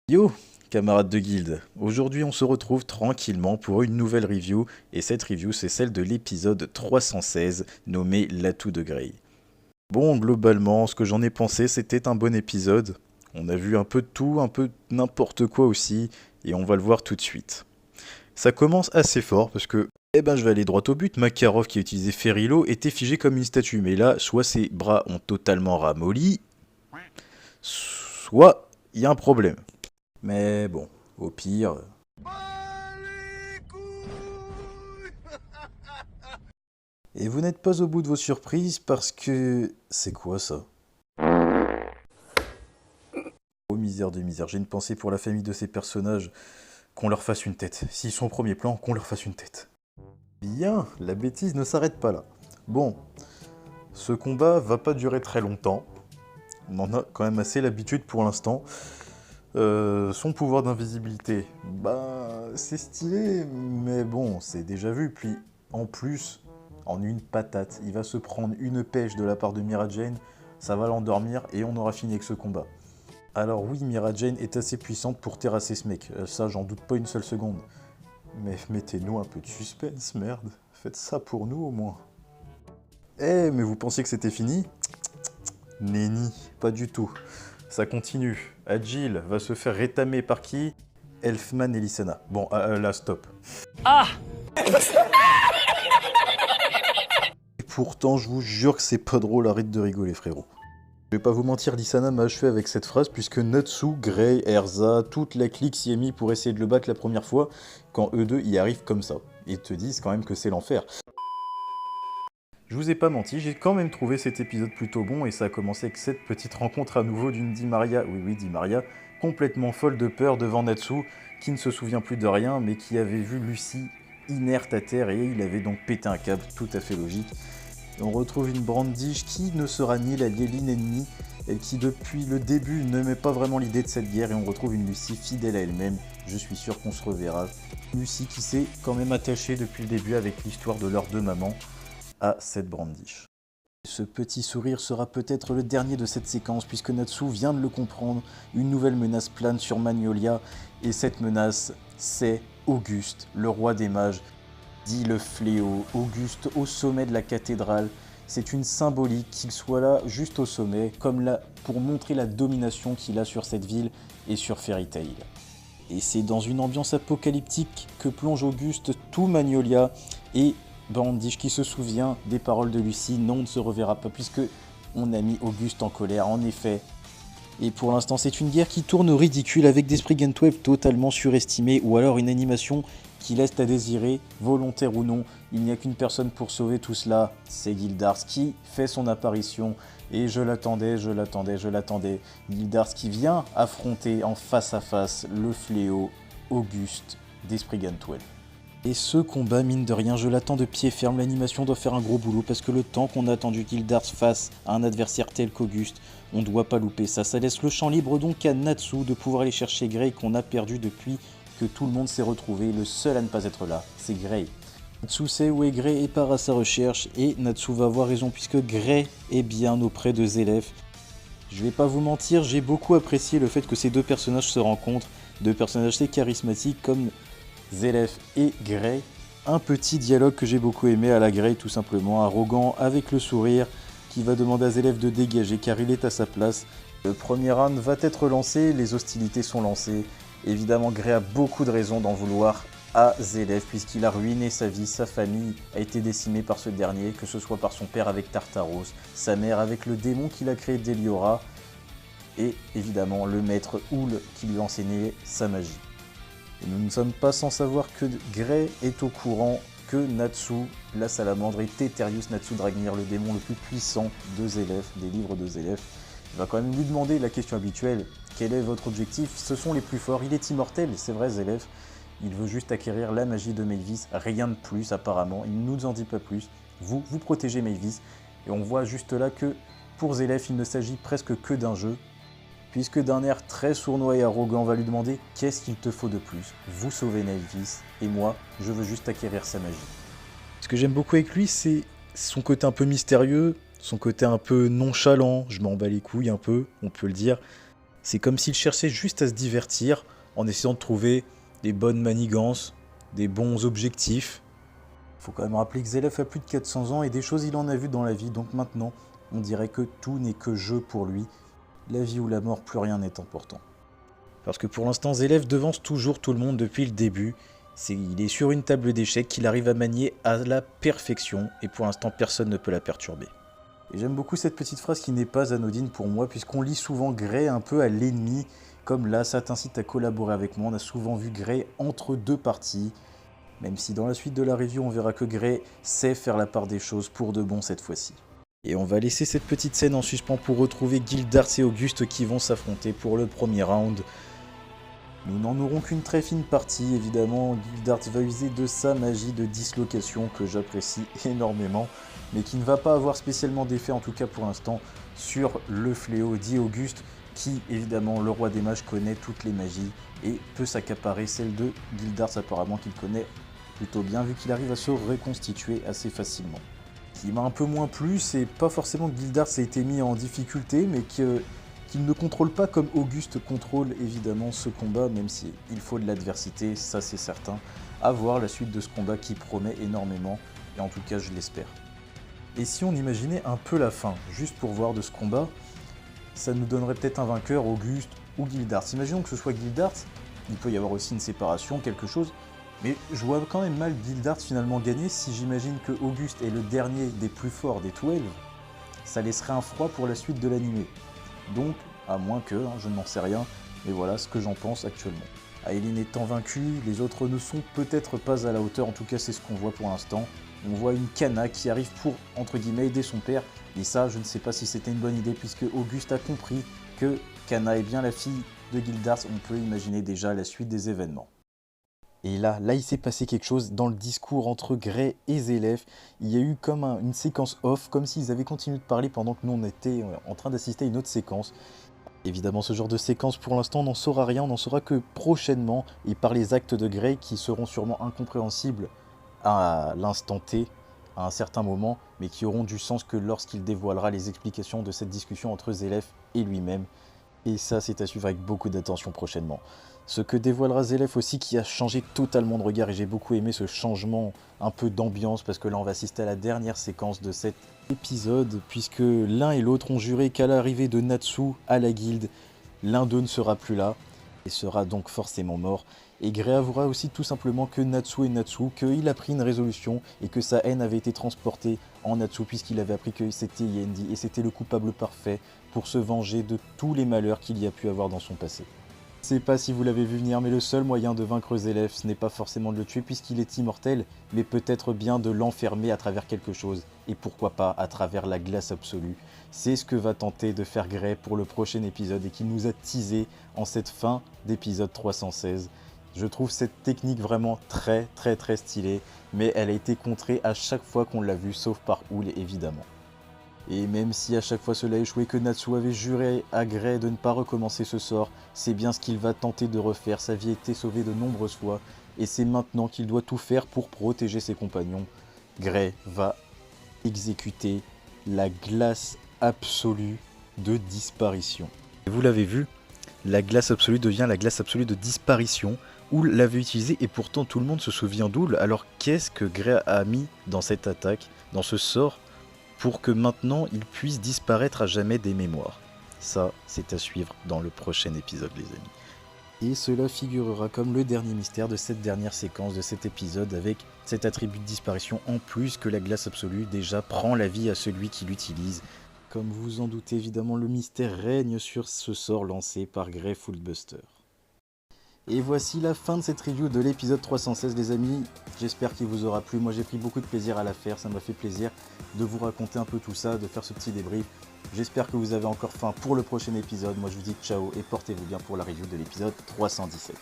Yo, camarades de guilde, aujourd'hui on se retrouve tranquillement pour une nouvelle review, et cette review c'est celle de l'épisode 316 nommé L'atout de Grey. Bon, globalement, ce que j'en ai pensé, c'était un bon épisode. On a vu un peu de tout, un peu n'importe quoi aussi, et on va le voir tout de suite. Ça commence assez fort parce que, je vais aller droit au but. Makarov qui a utilisé Ferrilo était figé comme une statue, mais là, soit ses bras ont totalement ramolli, soit il y a un problème. Mais bon, au pire. Et vous n'êtes pas au bout de vos surprises parce que... C'est quoi ça? Oh misère de misère, j'ai une pensée pour la famille de ces personnages. Qu'on leur fasse une tête. S'ils sont au premier plan, qu'on leur fasse une tête. Bien, la bêtise ne s'arrête pas là. Bon, ce combat va pas durer très longtemps. On en a quand même assez l'habitude pour l'instant. Son pouvoir d'invisibilité, c'est stylé, mais bon, c'est déjà vu. Puis en plus, en une patate, il va se prendre une pêche de la part de Mira Jane, ça va l'endormir et on aura fini avec ce combat. Alors oui, Mira Jane est assez puissante pour terrasser ce mec, ça j'en doute pas une seule seconde. Mais mettez-nous un peu de suspense, merde. Faites ça pour nous au moins. Eh, mais vous pensiez que c'était fini? Nenni, pas du tout. Ça continue. Agile va se faire rétamer par qui? Elfman et Lysana. Bon, là, stop. Ah! Et pourtant, je vous jure que c'est pas drôle, arrête de rigoler, frérot. Je vais pas vous mentir, Lysana m'a achevé avec cette phrase, puisque Natsu, Grey, Erza, toute la clique s'y est mis pour essayer de le battre la première fois, quand eux deux y arrivent comme ça. Et te disent quand même que c'est l'enfer. Je vous ai pas menti, j'ai quand même trouvé cet épisode plutôt bon, et ça a commencé avec cette petite rencontre à nouveau d'une Di Maria, oui Di Maria, complètement folle de peur devant Natsu, qui ne se souvient plus de rien, mais qui avait vu Lucy inerte à terre, et il avait donc pété un câble, tout à fait logique. Et on retrouve une Brandish qui ne sera ni l'allié ni l'ennemi, et qui depuis le début ne met pas vraiment l'idée de cette guerre, et on retrouve une Lucy fidèle à elle-même, je suis sûr qu'on se reverra. Lucy qui s'est quand même attachée depuis le début avec l'histoire de leurs deux mamans, à cette Brandish. Ce petit sourire sera peut-être le dernier de cette séquence puisque Natsu vient de le comprendre, une nouvelle menace plane sur Magnolia et cette menace c'est Auguste, le roi des mages, dit le fléau, Auguste au sommet de la cathédrale. C'est une symbolique qu'il soit là juste au sommet, comme là pour montrer la domination qu'il a sur cette ville et sur Fairy Tail. Et c'est dans une ambiance apocalyptique que plonge Auguste tout Magnolia et Brandish qui se souvient des paroles de Lucy, non on ne se reverra pas puisque on a mis Auguste en colère en effet. Et pour l'instant c'est une guerre qui tourne au ridicule avec des Spriggan 12 totalement surestimés ou alors une animation qui laisse à désirer, volontaire ou non. Il n'y a qu'une personne pour sauver tout cela, c'est Guildars qui fait son apparition. Et je l'attendais. Guildars qui vient affronter en face à face le fléau Auguste des Spriggan 12. Et ce combat, mine de rien, je l'attends de pied ferme, l'animation doit faire un gros boulot parce que le temps qu'on a attendu Guildars face à un adversaire tel qu'Auguste, on ne doit pas louper ça. Ça laisse le champ libre donc à Natsu de pouvoir aller chercher Grey qu'on a perdu depuis que tout le monde s'est retrouvé. Le seul à ne pas être là, c'est Grey. Natsu sait où est Grey et part à sa recherche et Natsu va avoir raison puisque Grey est bien auprès de Zélef. Je vais pas vous mentir, j'ai beaucoup apprécié le fait que ces deux personnages se rencontrent, deux personnages assez charismatiques comme Zélef et Grey. Un petit dialogue que j'ai beaucoup aimé à la Grey tout simplement, arrogant avec le sourire, qui va demander à Zélef de dégager car il est à sa place. Le premier round va être lancé, les hostilités sont lancées. Évidemment Grey a beaucoup de raisons d'en vouloir à Zélef puisqu'il a ruiné sa vie, sa famille a été décimée par ce dernier, que ce soit par son père avec Tartaros, sa mère avec le démon qu'il a créé Deliora, et évidemment le maître Houl qui lui enseignait sa magie. Et nous ne sommes pas sans savoir que Grey est au courant que Natsu, la salamandre, et Tetherius Natsu Dragnir, le démon le plus puissant de Zélef, des livres de Zélef, va quand même lui demander la question habituelle, quel est votre objectif? Ce sont les plus forts, il est immortel, c'est vrai Zélef, il veut juste acquérir la magie de Mavis, rien de plus apparemment, il ne nous en dit pas plus, vous protégez Mavis, et on voit juste là que pour Zélef il ne s'agit presque que d'un jeu, puisque d'un air très sournois et arrogant va lui demander « Qu'est-ce qu'il te faut de plus? Vous sauvez Mavis, et moi, je veux juste acquérir sa magie. » Ce que j'aime beaucoup avec lui, c'est son côté un peu mystérieux, son côté un peu nonchalant, je m'en bats les couilles un peu, on peut le dire. C'est comme s'il cherchait juste à se divertir en essayant de trouver des bonnes manigances, des bons objectifs. Faut quand même rappeler que Zélef a plus de 400 ans et des choses il en a vu dans la vie, donc maintenant, on dirait que tout n'est que jeu pour lui. La vie ou la mort, plus rien n'est important. Parce que pour l'instant, Zélef devance toujours tout le monde depuis le début. Il est sur une table d'échecs qu'il arrive à manier à la perfection, et pour l'instant, personne ne peut la perturber. Et j'aime beaucoup cette petite phrase qui n'est pas anodine pour moi, puisqu'on lit souvent Gray un peu à l'ennemi, comme là, ça t'incite à collaborer avec moi. On a souvent vu Gray entre deux parties, même si dans la suite de la review, on verra que Gray sait faire la part des choses pour de bon cette fois-ci. Et on va laisser cette petite scène en suspens pour retrouver Gildarts et Auguste qui vont s'affronter pour le premier round. Nous n'en aurons qu'une très fine partie, évidemment. Gildarts va user de sa magie de dislocation que j'apprécie énormément, mais qui ne va pas avoir spécialement d'effet, en tout cas pour l'instant, sur le fléau dit Auguste, qui, évidemment, le roi des mages connaît toutes les magies et peut s'accaparer celle de Gildarts, apparemment qu'il connaît plutôt bien, vu qu'il arrive à se reconstituer assez facilement. Ce qui m'a un peu moins plu, c'est pas forcément que Gildarts a été mis en difficulté, mais qu'il ne contrôle pas comme Auguste contrôle évidemment ce combat, même s'il faut de l'adversité, ça c'est certain. À voir la suite de ce combat qui promet énormément, et en tout cas je l'espère. Et si on imaginait un peu la fin, juste pour voir de ce combat, ça nous donnerait peut-être un vainqueur, Auguste ou Gildarts. Imaginons que ce soit Gildarts, il peut y avoir aussi une séparation, quelque chose, mais je vois quand même mal Gildarts finalement gagner si j'imagine que Auguste est le dernier des plus forts des 12, ça laisserait un froid pour la suite de l'animé. Donc, à moins que, je n'en sais rien, mais voilà ce que j'en pense actuellement. Aileen étant vaincue, les autres ne sont peut-être pas à la hauteur, en tout cas c'est ce qu'on voit pour l'instant. On voit une Kana qui arrive pour, entre guillemets, aider son père, et ça je ne sais pas si c'était une bonne idée puisque Auguste a compris que Kana est bien la fille de Gildarts, on peut imaginer déjà la suite des événements. Et là il s'est passé quelque chose dans le discours entre Gray et Zélef. Il y a eu comme une séquence off, comme s'ils avaient continué de parler pendant que nous on était en train d'assister à une autre séquence. Évidemment, ce genre de séquence, pour l'instant, on n'en saura rien, on n'en saura que prochainement, et par les actes de Gray qui seront sûrement incompréhensibles à l'instant T, à un certain moment, mais qui auront du sens que lorsqu'il dévoilera les explications de cette discussion entre Zélef et lui-même. Et ça, c'est à suivre avec beaucoup d'attention prochainement. Ce que dévoilera Zélef aussi, qui a changé totalement de regard, et j'ai beaucoup aimé ce changement un peu d'ambiance, parce que là on va assister à la dernière séquence de cet épisode, puisque l'un et l'autre ont juré qu'à l'arrivée de Natsu à la guilde, l'un d'eux ne sera plus là, et sera donc forcément mort. Et Gray avouera aussi tout simplement que Natsu est Natsu, qu'il a pris une résolution, et que sa haine avait été transportée en Natsu, puisqu'il avait appris que c'était Yendi, et c'était le coupable parfait pour se venger de tous les malheurs qu'il y a pu avoir dans son passé. Je ne sais pas si vous l'avez vu venir, mais le seul moyen de vaincre Zélef, ce n'est pas forcément de le tuer puisqu'il est immortel, mais peut-être bien de l'enfermer à travers quelque chose, et pourquoi pas à travers la glace absolue. C'est ce que va tenter de faire Gray pour le prochain épisode et qu'il nous a teasé en cette fin d'épisode 316. Je trouve cette technique vraiment très stylée, mais elle a été contrée à chaque fois qu'on l'a vue, sauf par Hool évidemment. Et même si à chaque fois cela a échoué, que Natsu avait juré à Gray de ne pas recommencer ce sort, c'est bien ce qu'il va tenter de refaire. Sa vie a été sauvée de nombreuses fois, et c'est maintenant qu'il doit tout faire pour protéger ses compagnons. Gray va exécuter la glace absolue de disparition. Et vous l'avez vu, la glace absolue devient la glace absolue de disparition. Hool l'avait utilisée et pourtant tout le monde se souvient d'Hool. Alors qu'est-ce que Gray a mis dans cette attaque, dans ce sort, pour que maintenant il puisse disparaître à jamais des mémoires? Ça, c'est à suivre dans le prochain épisode, les amis. Et cela figurera comme le dernier mystère de cette dernière séquence de cet épisode, avec cet attribut de disparition en plus que la glace absolue déjà prend la vie à celui qui l'utilise. Comme vous en doutez, évidemment, le mystère règne sur ce sort lancé par Gray Fullbuster. Et voici la fin de cette review de l'épisode 316 les amis, j'espère qu'il vous aura plu, moi j'ai pris beaucoup de plaisir à la faire, ça m'a fait plaisir de vous raconter un peu tout ça, de faire ce petit débrief. J'espère que vous avez encore faim pour le prochain épisode, moi je vous dis ciao et portez-vous bien pour la review de l'épisode 317.